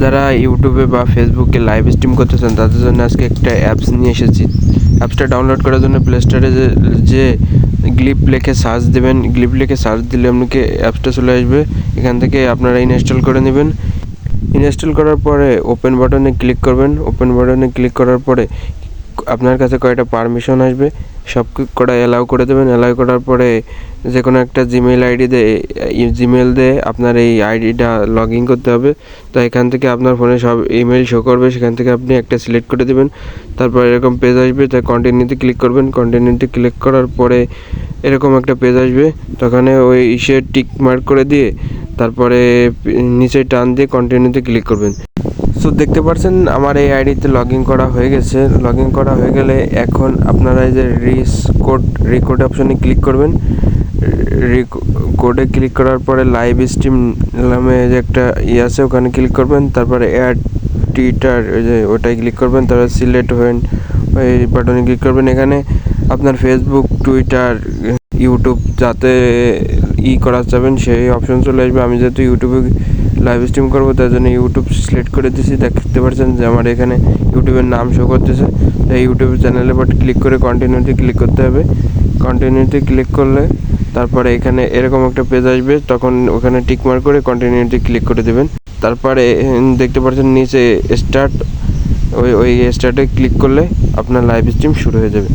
যারা ইউটিউবে বা ফেসবুকে লাইভ স্ট্রিম করতে চান তাদের জন্য আজকে একটা অ্যাপস নিয়ে এসেছি। অ্যাপসটা ডাউনলোড করার জন্য প্লে স্টোরে যে গ্লিপ লিখে সার্চ দেবেন, গ্লিপ লিখে সার্চ দিলে আপনাকে অ্যাপসটা চলে আসবে। এখান থেকে আপনারা ইনস্টল করে নেবেন। ইনস্টল করার পরে ওপেন বাটনে ক্লিক করবেন। ওপেন বাটনে ক্লিক করার পরে আপনার কাছে কয়েকটা পারমিশন আসবে, সব কটা অ্যালাউ করে দেবেন। অ্যালাউ করার পরে যে কোনো একটা জিমেল দিয়ে আপনার এই আইডিটা লগ ইন করতে হবে। তো এখান থেকে আপনার ফোনে সব ইমেল শো করবে, সেখান থেকে আপনি একটা সিলেক্ট করে দেবেন। তারপর এরকম পেজ আসবে, তাই কন্টিনিউতে ক্লিক করবেন। কন্টিনিউতে ক্লিক করার পরে এরকম একটা পেজ আসবে, তখন ওই টিক মার্ক করে দিয়ে তারপরে নিচে টান দিয়ে কন্টিনিউতে ক্লিক করবেন। সো দেখতে পাচ্ছেন আমার এই আইডিতে লগ ইন করা হয়ে গেছে। লগ ইন করা হয়ে গেলে এখন আপনারা এই যে রিকোড অপশনে ক্লিক করবেন। কোডে ক্লিক করার পরে লাইভ স্ট্রিম নামে যে একটা আছে ওখানে ক্লিক করবেন। তারপরে অ্যাড টিটার ওটাই ক্লিক করবেন। তারপরে সিলেক্ট হবেন, ওই বাটনে ক্লিক করবেন। এখানে আপনার ফেসবুক, টুইটার, ইউটিউব যাতে করা যাবেন সেই অপশন চলে আসবে। আমি যেহেতু ইউটিউবে লাইভ স্ট্রিম করবো তার জন্য ইউটিউব সিলেক্ট করে দিয়েছি। দেখতে পাচ্ছেন যে আমার এখানে ইউটিউবের নাম শো করতেছে। তাই ইউটিউব চ্যানেলের পর ক্লিক করে কন্টিনিউতে ক্লিক করতে হবে। কন্টিনিউতে ক্লিক করলে তারপরে এখানে এরকম একটা পেজ আসবে, তখন ওখানে টিক মার্ক করে কন্টিনিউতে ক্লিক করে দেবেন। তারপরে দেখতে পাচ্ছেন নিচে স্টার্ট, ওই স্টার্টে ক্লিক করলে আপনার লাইভ স্ট্রিম শুরু হয়ে যাবে।